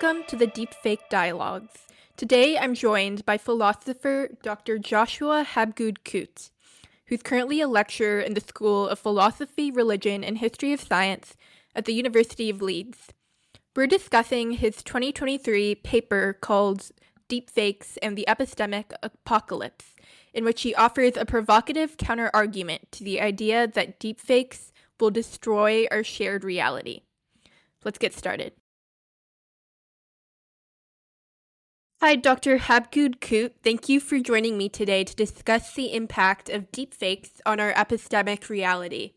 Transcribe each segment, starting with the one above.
Welcome to the Deepfake Dialogues. Today I'm joined by Philosopher Dr. Joshua Habgood-Coote, who's currently a lecturer in the School of Philosophy, Religion, and History of Science at the University of Leeds. We're discussing his 2023 paper called Deepfakes and the Epistemic Apocalypse, in which he offers a provocative counter-argument to the idea that deepfakes will destroy our shared reality. Let's get started. Hi, Dr. Habgood-Coote. Thank you for joining me today to discuss the impact of deepfakes on our epistemic reality.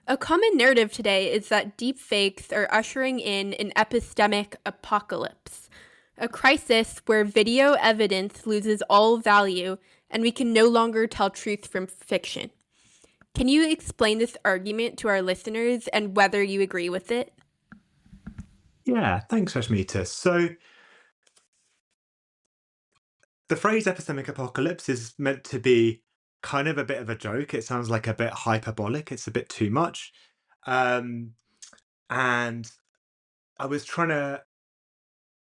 A common narrative today is that deepfakes are ushering in an epistemic apocalypse, a crisis where video evidence loses all value and we can no longer tell truth from fiction. Can you explain this argument to our listeners and whether you agree with it? Yeah, thanks, Rashmita. So, the phrase epistemic apocalypse is meant to be kind of a bit of a joke. It sounds like a bit hyperbolic. It's a bit too much. And I was trying to,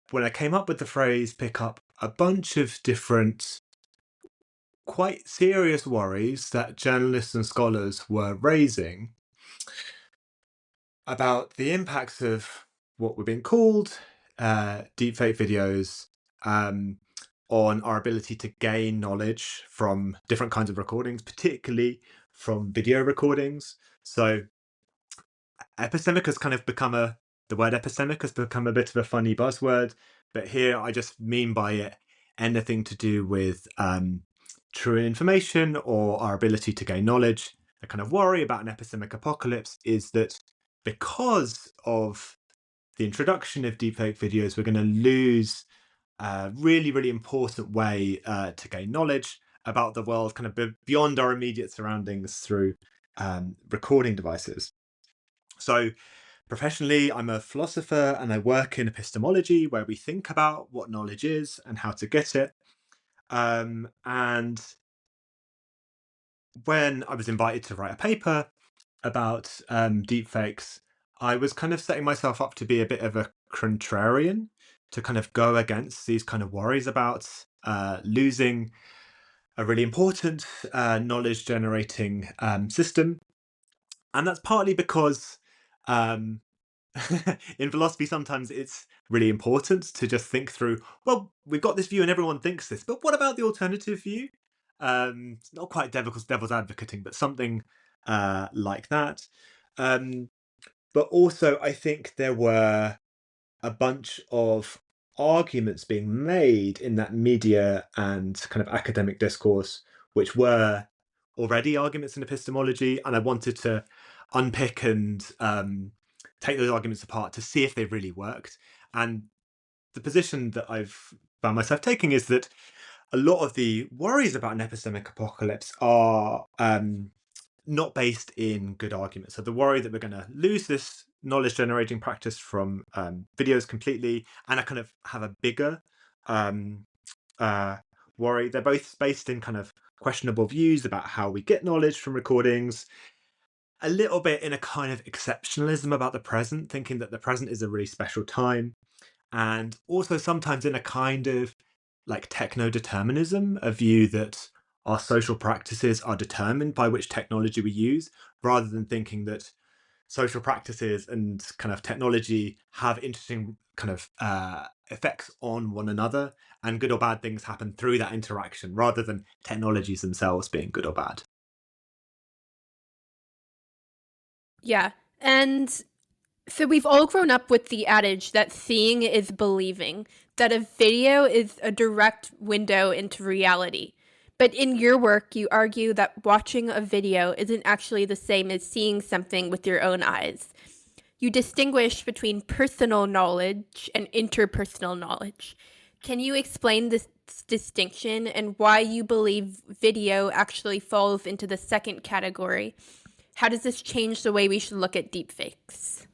when I came up with the phrase, pick up a bunch of different, quite serious worries that journalists and scholars were raising about the impacts of what were being called deepfake videos on our ability to gain knowledge from different kinds of recordings, particularly from video recordings. So epistemic has kind of become the word epistemic has become a bit of a funny buzzword, but here I just mean by it anything to do with true information or our ability to gain knowledge. The kind of worry about an epistemic apocalypse is that because of the introduction of deepfake videos, we're going to lose a really, really important way to gain knowledge about the world, kind of beyond our immediate surroundings through recording devices. So professionally, I'm a philosopher and I work in epistemology, where we think about what knowledge is and how to get it. And when I was invited to write a paper about deepfakes, I was kind of setting myself up to be a bit of a contrarian, to kind of go against these kind of worries about losing a really important knowledge generating system. And that's partly because in philosophy, sometimes it's really important to just think through, well, we've got this view and everyone thinks this, but what about the alternative view? Not quite devil's advocating, but something like that. But also, I think there were a bunch of arguments being made in that media and kind of academic discourse, which were already arguments in epistemology. And I wanted to unpick and take those arguments apart to see if they really worked. And the position that I've found myself taking is that a lot of the worries about an epistemic apocalypse are not based in good arguments. So the worry that we're going to lose this knowledge generating practice from videos completely, and I kind of have a bigger worry. They're both based in kind of questionable views about how we get knowledge from recordings, a little bit in a kind of exceptionalism about the present, thinking that the present is a really special time, and also sometimes in a kind of like techno-determinism, a view that our social practices are determined by which technology we use, rather than thinking that social practices and kind of technology have interesting kind of effects on one another, and good or bad things happen through that interaction, rather than technologies themselves being good or bad. Yeah, and so we've all grown up with the adage that seeing is believing, that a video is a direct window into reality. But in your work, you argue that watching a video isn't actually the same as seeing something with your own eyes. You distinguish between personal knowledge and interpersonal knowledge. Can you explain this distinction and why you believe video actually falls into the second category? How does this change the way we should look at deepfakes?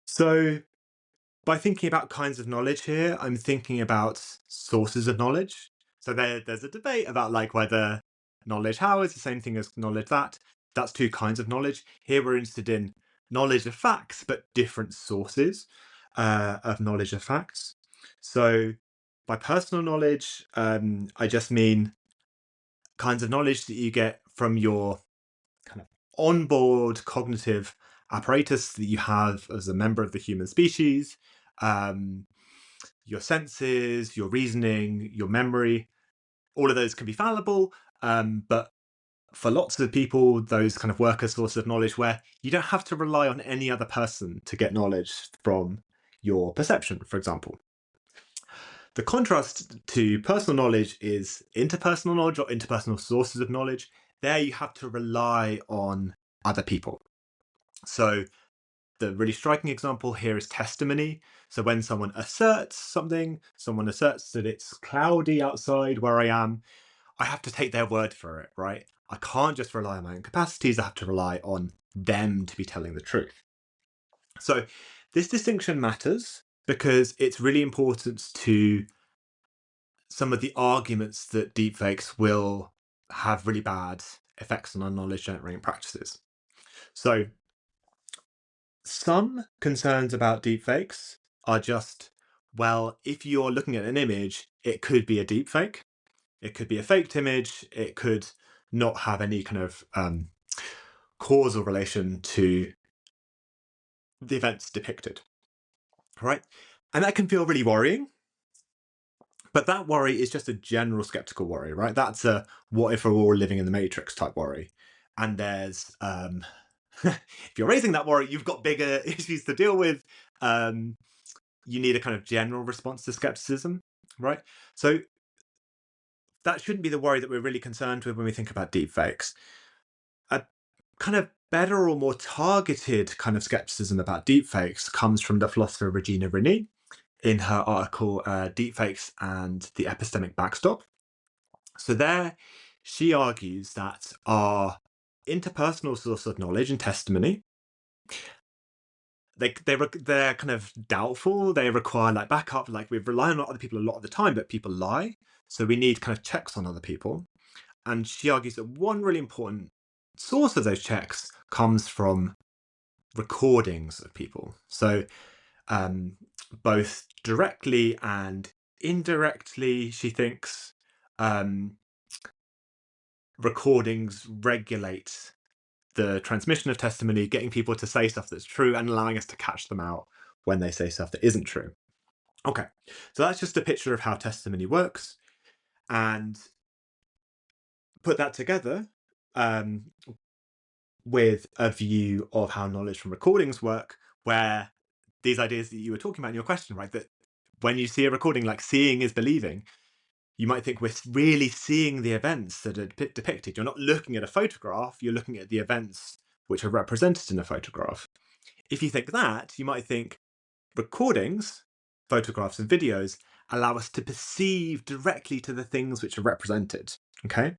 So by thinking about kinds of knowledge here, I'm thinking about sources of knowledge. So there's a debate about like whether knowledge how is the same thing as knowledge that. That's two kinds of knowledge. Here we're interested in knowledge of facts, but different sources of knowledge of facts. So by personal knowledge, I just mean kinds of knowledge that you get from your kind of onboard cognitive apparatus that you have as a member of the human species, um, your senses, your reasoning, your memory. All of those can be fallible, but for lots of people, those kind of work as sources of knowledge where you don't have to rely on any other person to get knowledge from your perception, for example. The contrast to personal knowledge is interpersonal knowledge or interpersonal sources of knowledge. There you have to rely on other people. So the really striking example here is testimony. So when someone asserts something, someone asserts that it's cloudy outside where I am, I have to take their word for it, right? I can't just rely on my own capacities. I have to rely on them to be telling the truth. So this distinction matters because it's really important to some of the arguments that deepfakes will have really bad effects on our knowledge generating practices. So some concerns about deepfakes are just, well, if you're looking at an image, it could be a deepfake. It could be a faked image. It could not have any kind of causal relation to the events depicted, right? And that can feel really worrying. But that worry is just a general skeptical worry, right? That's a what if we're all living in the Matrix type worry. And there's, if you're raising that worry, you've got bigger issues to deal with. You need a kind of general response to skepticism, right? So that shouldn't be the worry that we're really concerned with when we think about deepfakes. A kind of better or more targeted kind of skepticism about deepfakes comes from the philosopher Regina Rini in her article Deepfakes and the Epistemic Backstop. So there she argues that our interpersonal source of knowledge and testimony, they're kind of doubtful. They require like backup. Like we rely on other people a lot of the time, but people lie. So we need kind of checks on other people. And she argues that one really important source of those checks comes from recordings of people. So both directly and indirectly, she thinks recordings regulate the transmission of testimony, getting people to say stuff that's true and allowing us to catch them out when they say stuff that isn't true. Okay, so that's just a picture of how testimony works. And put that together with a view of how knowledge from recordings work, where these ideas that you were talking about in your question, right, that when you see a recording, like seeing is believing, you might think we're really seeing the events that are depicted. You're not looking at a photograph, you're looking at the events which are represented in a photograph. If you think that, you might think recordings, photographs and videos, allow us to perceive directly to the things which are represented. Okay?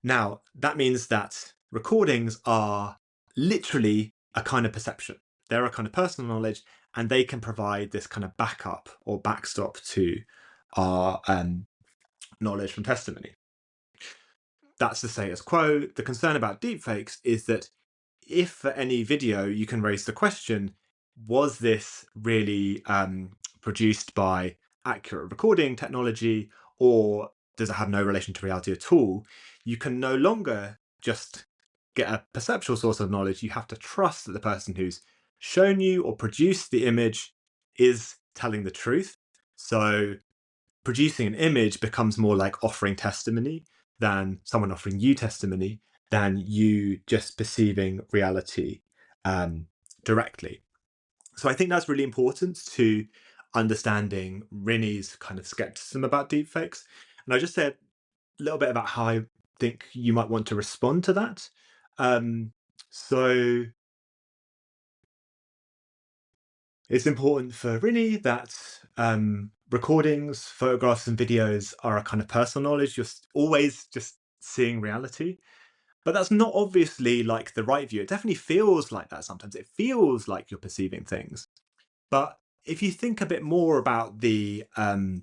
Now, that means that recordings are literally a kind of perception. They're a kind of personal knowledge, and they can provide this kind of backup or backstop to our knowledge from testimony. That's the status quo. The concern about deepfakes is that if for any video you can raise the question, was this really produced by accurate recording technology, or does it have no relation to reality at all? You can no longer just get a perceptual source of knowledge. You have to trust that the person who's shown you or produced the image is telling the truth. So producing an image becomes more like offering testimony than someone offering you testimony, than you just perceiving reality directly. So I think that's really important to understanding Rini's kind of skepticism about deepfakes. And I just said a little bit about how I think you might want to respond to that. So it's important for Rini that recordings, photographs, and videos are a kind of personal knowledge. You're always just seeing reality. But that's not obviously like the right view. It definitely feels like that sometimes. It feels like you're perceiving things. But if you think a bit more about the kind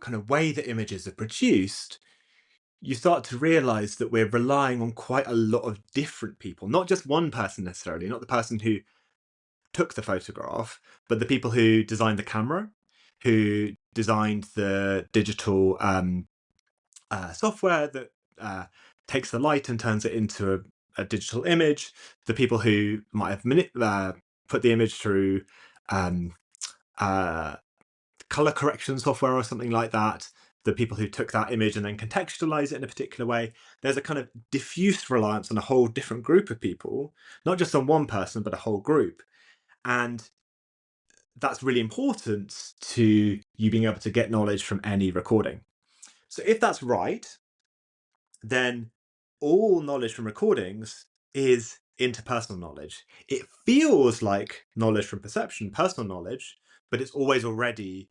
of way that images are produced, you start to realize that we're relying on quite a lot of different people, not just one person necessarily, not the person who took the photograph, but the people who designed the camera, who designed the digital software that takes the light and turns it into a digital image, the people who might have put the image through um, color correction software or something like that, the people who took that image and then contextualize it in a particular way. There's a kind of diffuse reliance on a whole different group of people, not just on one person, but a whole group. And that's really important to you being able to get knowledge from any recording. So if that's right, then all knowledge from recordings is interpersonal knowledge. It feels like knowledge from perception, personal knowledge, but it's always already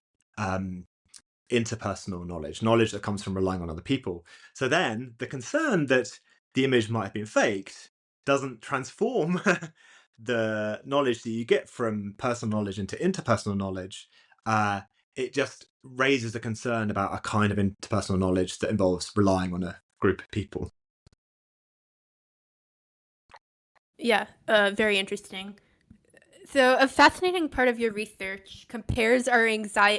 interpersonal knowledge that comes from relying on other people. So then the concern that the image might have been faked doesn't transform the knowledge that you get from personal knowledge into interpersonal knowledge. It just raises a concern about a kind of interpersonal knowledge that involves relying on a group of people. Yeah, very interesting. So, a fascinating part of your research compares our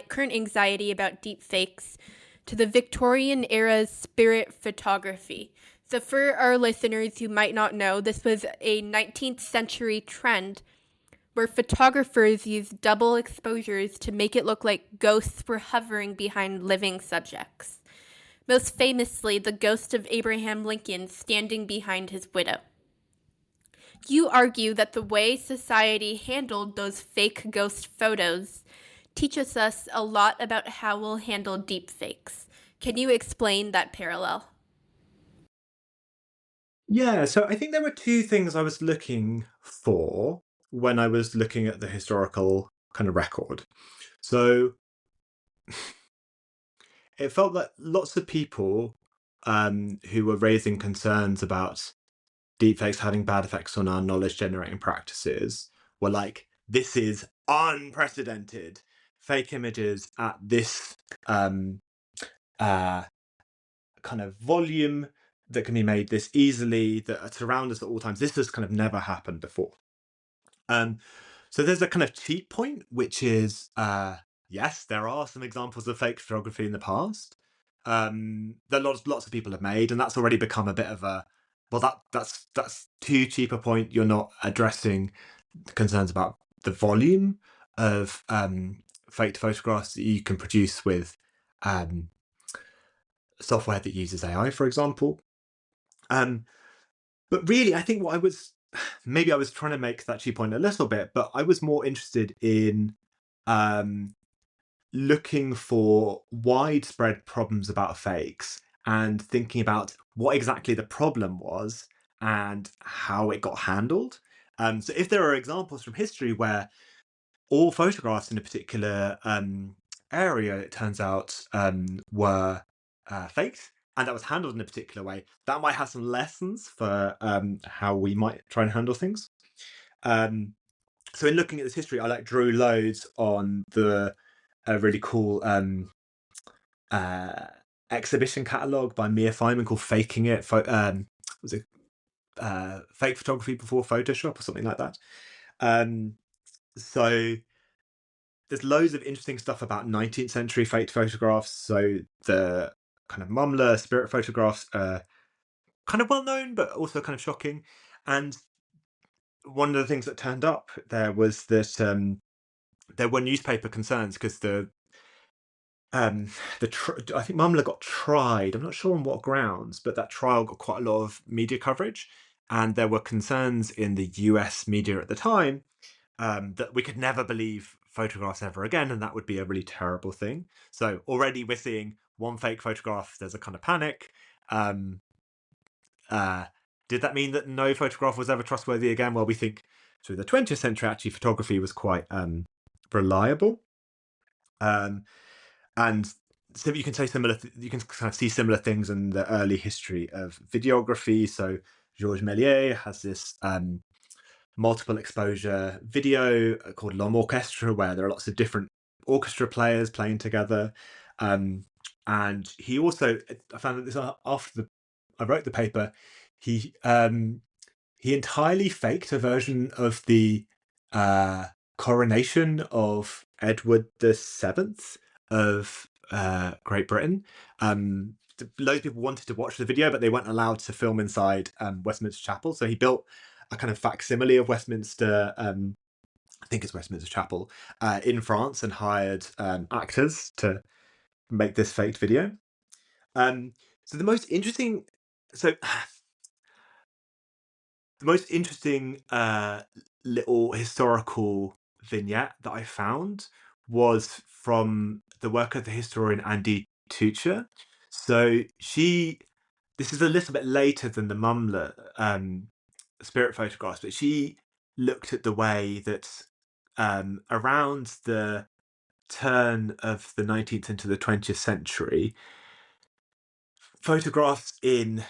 current anxiety about deepfakes to the Victorian era's spirit photography. So, for our listeners who might not know, this was a 19th century trend where photographers used double exposures to make it look like ghosts were hovering behind living subjects. Most famously, the ghost of Abraham Lincoln standing behind his widow. You argue that the way society handled those fake ghost photos teaches us a lot about how we'll handle deepfakes. Can you explain that parallel? Yeah, so I think there were two things I was looking for when I was looking at the historical kind of record. So it felt that lots of people who were raising concerns about deepfakes having bad effects on our knowledge generating practices were like, this is unprecedented. Fake images at this uh, kind of volume that can be made this easily, that surround us at all times. This has kind of never happened before. So there's a kind of cheat point, which is yes, there are some examples of fake photography in the past that lots of people have made, and that's already become a bit of a that's too cheap a point. You're not addressing concerns about the volume of faked photographs that you can produce with software that uses AI, for example. But really, I think what I was maybe I was trying to make that cheap point a little bit, but I was more interested in um, looking for widespread problems about fakes and thinking about what exactly the problem was and how it got handled. So if there are examples from history where all photographs in a particular area, it turns out, were faked, and that was handled in a particular way, that might have some lessons for how we might try and handle things. So in looking at this history, I drew loads on the really cool exhibition catalogue by Mia Feynman called "Faking It." Was it fake photography before Photoshop or something like that? So there's loads of interesting stuff about 19th century faked photographs. So the kind of Mumler spirit photographs are kind of well known, but also kind of shocking. And one of the things that turned up there was that there were newspaper concerns because I think Mumler got tried. I'm not sure on what grounds, but that trial got quite a lot of media coverage, and there were concerns in the US media at the time that we could never believe photographs ever again, and that would be a really terrible thing. So already we're seeing one fake photograph, there's a kind of panic. Um, did that mean that no photograph was ever trustworthy again? Well, we think through the 20th century, actually, photography was quite reliable. And so you can say you can kind of see similar things in the early history of videography. So Georges Méliès has this multiple exposure video called L'Homme Orchestre, where there are lots of different orchestra players playing together. And he also, I found that this after I wrote the paper, he entirely faked a version of the coronation of Edward VII of Great Britain. Loads of people wanted to watch the video, but they weren't allowed to film inside Westminster Chapel. So he built a kind of facsimile of Westminster, I think it's Westminster Chapel, in France, and hired actors to make this faked video. So the most interesting, so the most interesting little historical vignette that I found was from the work of the historian Andy Tucher. So this is a little bit later than the Mumler spirit photographs, but she looked at the way that around the turn of the 19th into the 20th century, photographs in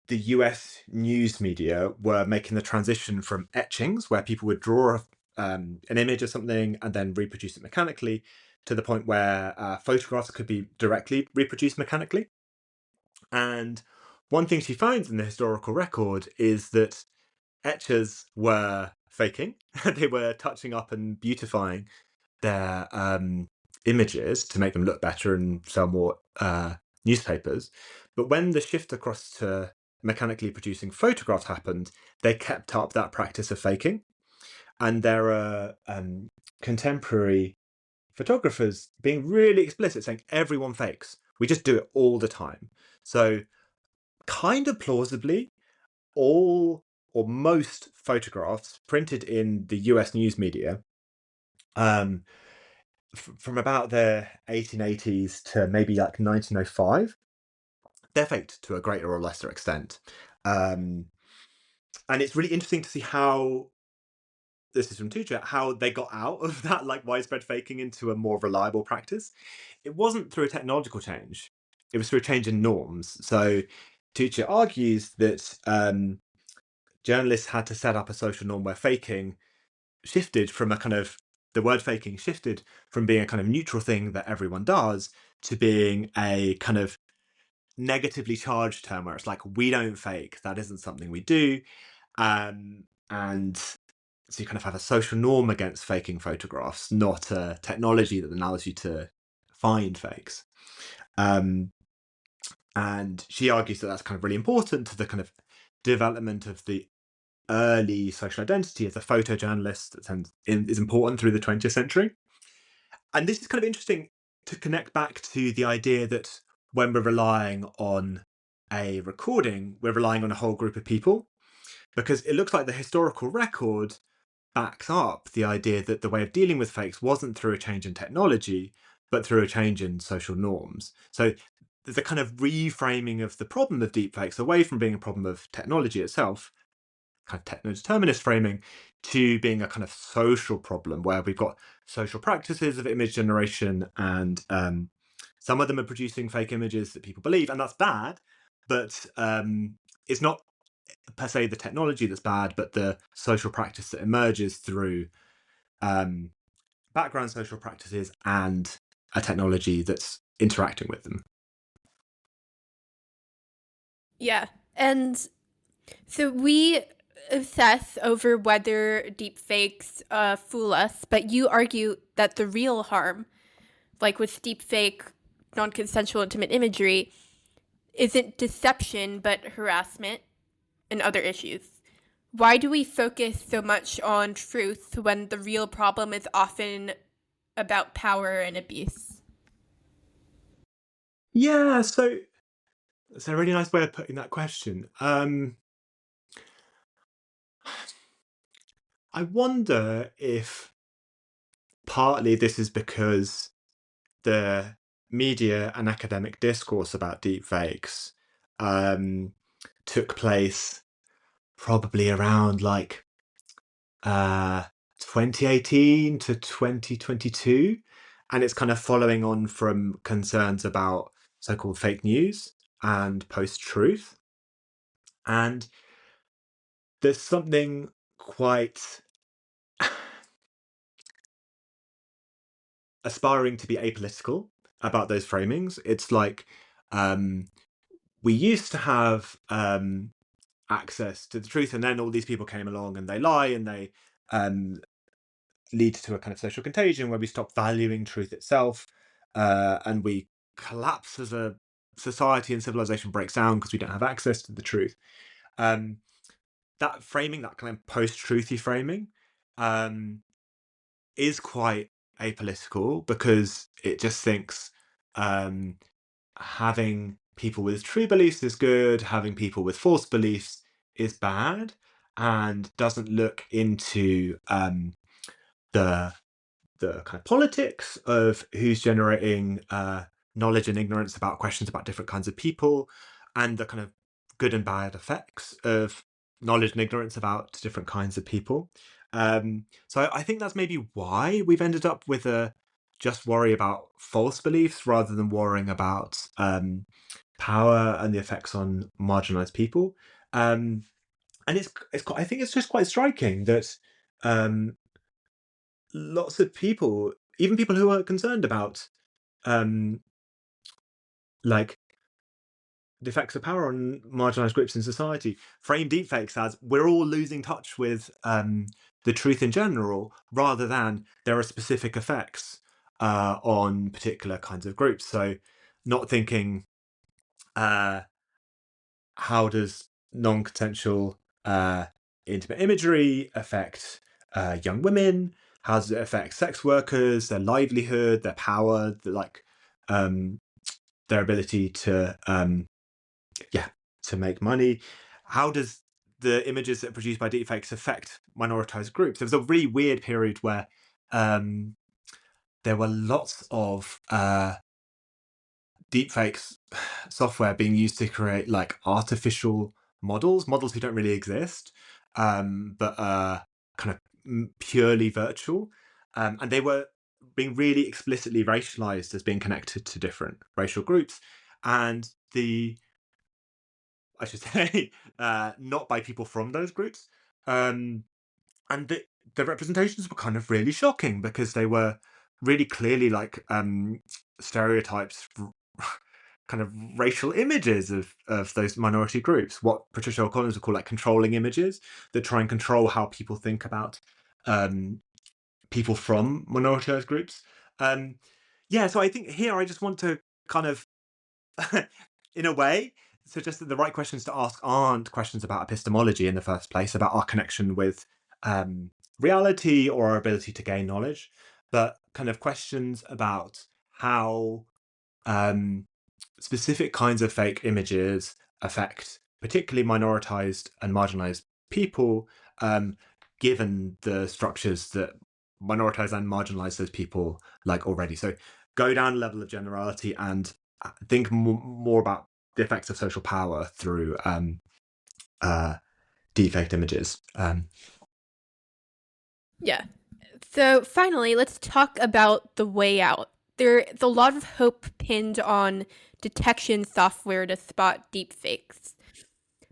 the US news media were making the transition from etchings, where people would draw an image of something and then reproduce it mechanically, to the point where photographs could be directly reproduced mechanically. And one thing she finds in the historical record is that etchers were faking. They were touching up and beautifying their images to make them look better and sell more newspapers. But when the shift across to mechanically producing photographs happened, they kept up that practice of faking. And there are contemporary photographers being really explicit, saying everyone fakes. We just do it all the time. So kind of plausibly, all or most photographs printed in the US news media from about the 1880s to maybe like 1905, they're faked to a greater or lesser extent. And it's really interesting to see how, this is from Tucher, how they got out of that like widespread faking into a more reliable practice. It wasn't through a technological change, it was through a change in norms. So Tucher argues that journalists had to set up a social norm where faking shifted from a kind of, the word faking shifted from being a kind of neutral thing that everyone does to being a kind of negatively charged term where it's like, we don't fake, that isn't something we do. And so you kind of have a social norm against faking photographs, not a technology that allows you to find fakes. And she argues that that's kind of really important to the kind of development of the early social identity of the photojournalist that is important through the 20th century. And this is kind of interesting to connect back to the idea that when we're relying on a recording, we're relying on a whole group of people, because it looks like the historical record backs up the idea that the way of dealing with fakes wasn't through a change in technology, but through a change in social norms. So there's a kind of reframing of the problem of deepfakes away from being a problem of technology itself, kind of techno-determinist framing, to being a kind of social problem where we've got social practices of image generation, and some of them are producing fake images that people believe, and that's bad, but it's not per se the technology that's bad, but the social practice that emerges through background social practices and a technology that's interacting with them. Yeah. And so we obsess over whether deepfakes fool us, but you argue that the real harm, like with deepfake non-consensual intimate imagery, isn't deception but harassment and other issues. Why do we focus so much on truth when the real problem is often about power and abuse? Yeah, so it's a really nice way of putting that question. I wonder if partly this is because the media and academic discourse about deepfakes took place probably around like 2018 to 2022, and it's kind of following on from concerns about so-called fake news and post-truth. And there's something quite aspiring to be apolitical about those framings. It's like we used to have access to the truth, and then all these people came along and they lie and they lead to a kind of social contagion where we stop valuing truth itself, and we collapse as a society, and civilization breaks down because we don't have access to the truth. Um, that framing, that kind of post-truthy framing, um, is quite apolitical because it just thinks um, having people with true beliefs is good, having people with false beliefs is bad, and doesn't look into the kind of politics of who's generating knowledge and ignorance about questions about different kinds of people, and the kind of good and bad effects of knowledge and ignorance about different kinds of people. So I think that's maybe why we've ended up with a just worry about false beliefs rather than worrying about power and the effects on marginalized people. And it's I think it's just quite striking that um, lots of people, even people who are concerned about um, like the effects of power on marginalized groups in society, frame deepfakes as we're all losing touch with the truth in general, rather than there are specific effects on particular kinds of groups. So, not thinking uh, how does non-consensual intimate imagery affect young women? How does it affect sex workers, their livelihood, their power, um, their ability to to make money? How does the images that are produced by deepfakes affect minoritized groups? There was a really weird period where um, there were lots of deepfakes software being used to create like artificial models who don't really exist, but are kind of purely virtual, and they were being really explicitly racialized as being connected to different racial groups, and the I should say not by people from those groups, um, and the representations were kind of really shocking because they were really clearly like stereotypes, kind of racial images of those minority groups, what Patricia O'Connor would call like controlling images that try and control how people think about um, people from minoritized groups. Um, yeah, so I think here I just want to kind of in a way, suggest that the right questions to ask aren't questions about epistemology in the first place, about our connection with reality or our ability to gain knowledge, but kind of questions about how specific kinds of fake images affect particularly minoritized and marginalized people, given the structures that minoritize and marginalize those people like already. So go down a level of generality and think more about the effects of social power through defect images. Yeah. So finally, let's talk about the way out. There's a lot of hope pinned on detection software to spot deepfakes.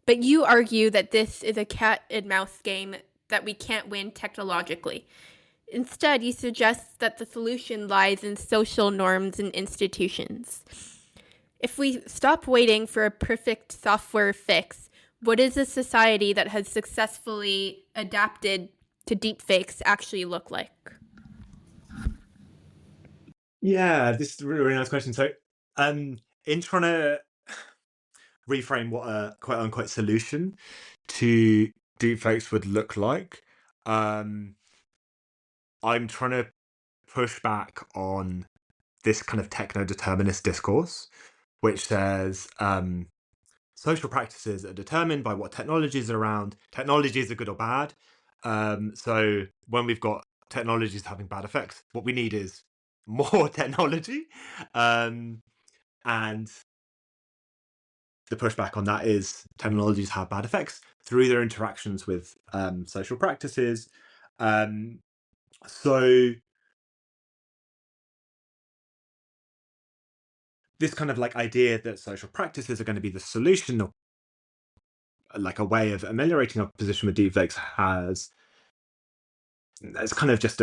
But you argue that this is a cat and mouse game that we can't win technologically. Instead, you suggest that the solution lies in social norms and institutions. If we stop waiting for a perfect software fix, what is a society that has successfully adapted to deepfakes actually look like? Yeah, this is a really, really nice question. So, in trying to reframe what a quote unquote solution to deepfakes would look like, um, I'm trying to push back on this kind of techno-determinist discourse, which says social practices are determined by what technologies are around. Technologies are good or bad. So when we've got technologies having bad effects, what we need is more technology. And the pushback on that is technologies have bad effects through their interactions with social practices. So this kind of like idea that social practices are going to be the solution, or like a way of ameliorating our position with deepfakes, has it's kind of just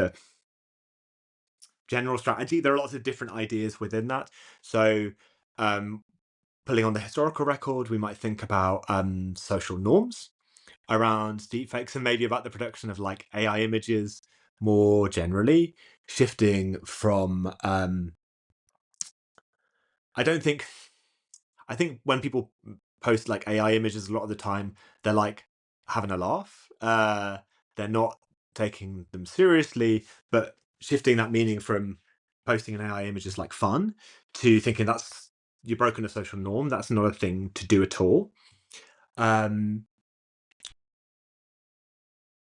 general strategy. There are lots of different ideas within that. So, pulling on the historical record, we might think about social norms around deepfakes, and maybe about the production of like AI images more generally, shifting from I think when people post like AI images, a lot of the time they're like having a laugh. They're not taking them seriously, but shifting that meaning from posting an AI image as like fun to thinking that's you've broken a social norm. That's not a thing to do at all.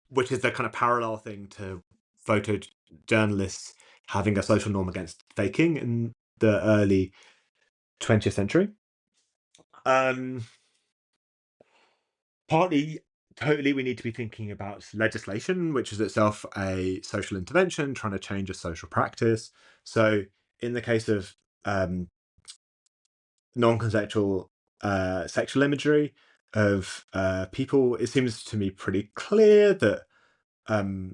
Which is the kind of parallel thing to photojournalists having a social norm against faking in the early 20th century. Partly, totally, we need to be thinking about legislation, which is itself a social intervention, trying to change a social practice. So, in the case of non-consensual sexual imagery of people, it seems to me pretty clear that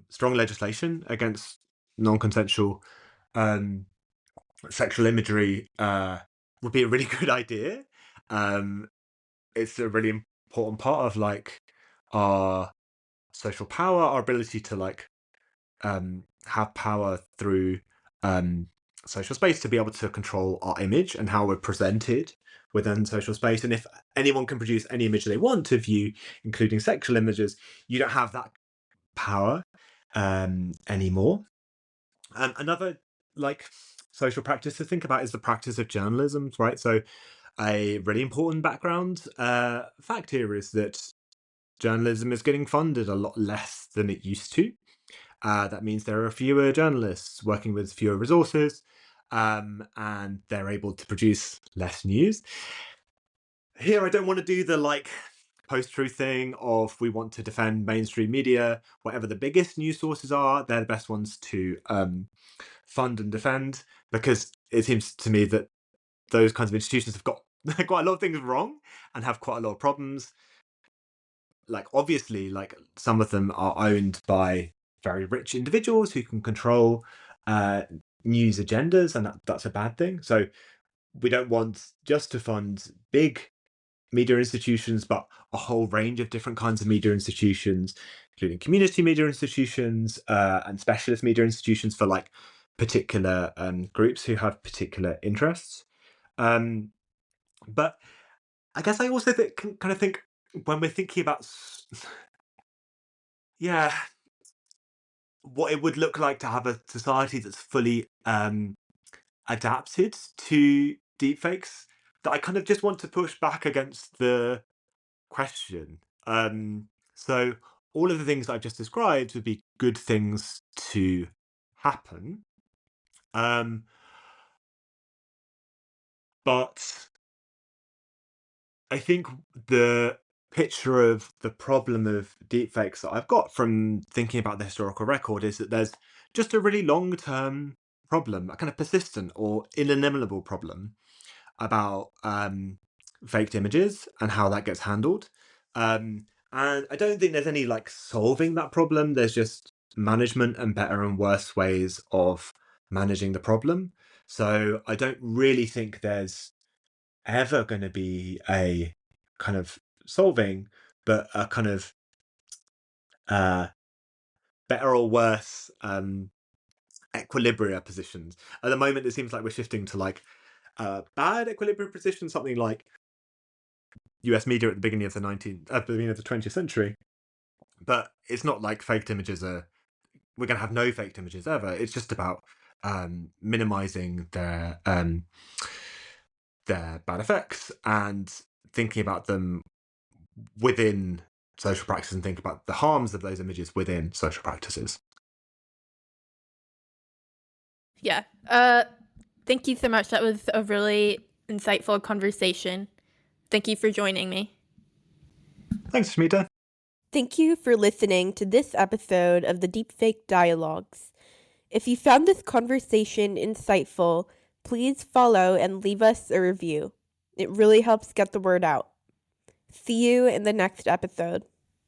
strong legislation against non-consensual sexual imagery would be a really good idea. It's a really important part of like our social power, our ability to like have power through social space, to be able to control our image and how we're presented within social space. And if anyone can produce any image they want of you, including sexual images, you don't have that power anymore. Another like social practice to think about is the practice of journalism, right? So a really important background fact here is that journalism is getting funded a lot less than it used to. That means there are fewer journalists working with fewer resources, and they're able to produce less news. Here, I don't want to do the like post-truth thing of we want to defend mainstream media, whatever the biggest news sources are, they're the best ones to fund and defend, because it seems to me that those kinds of institutions have got quite a lot of things wrong and have quite a lot of problems. Like, obviously, like some of them are owned by very rich individuals who can control news agendas, and that's a bad thing. So we don't want just to fund big media institutions, but a whole range of different kinds of media institutions, including community media institutions and specialist media institutions for like particular groups who have particular interests. But I guess I also kind of think when we're thinking about, yeah, what it would look like to have a society that's fully adapted to deepfakes, that I kind of just want to push back against the question. So all of the things I've just described would be good things to happen. But I think the picture of the problem of deepfakes that I've got from thinking about the historical record is that there's just a really long-term problem, a kind of persistent or ineliminable problem about faked images and how that gets handled. And I don't think there's any like solving that problem. There's just management and better and worse ways of managing the problem. So I don't really think there's ever going to be a kind of solving, but a kind of better or worse equilibria positions. At the moment, it seems like we're shifting to like bad equilibrium position, something like US media at the beginning of the 20th century. But it's not like faked images are. We're going to have no faked images ever. It's just about minimizing their bad effects and thinking about them within social practices, and think about the harms of those images within social practices. Yeah. Thank you so much. That was a really insightful conversation. Thank you for joining me. Thanks, Smita. Thank you for listening to this episode of the Deepfake Dialogues. If you found this conversation insightful, please follow and leave us a review. It really helps get the word out. See you in the next episode.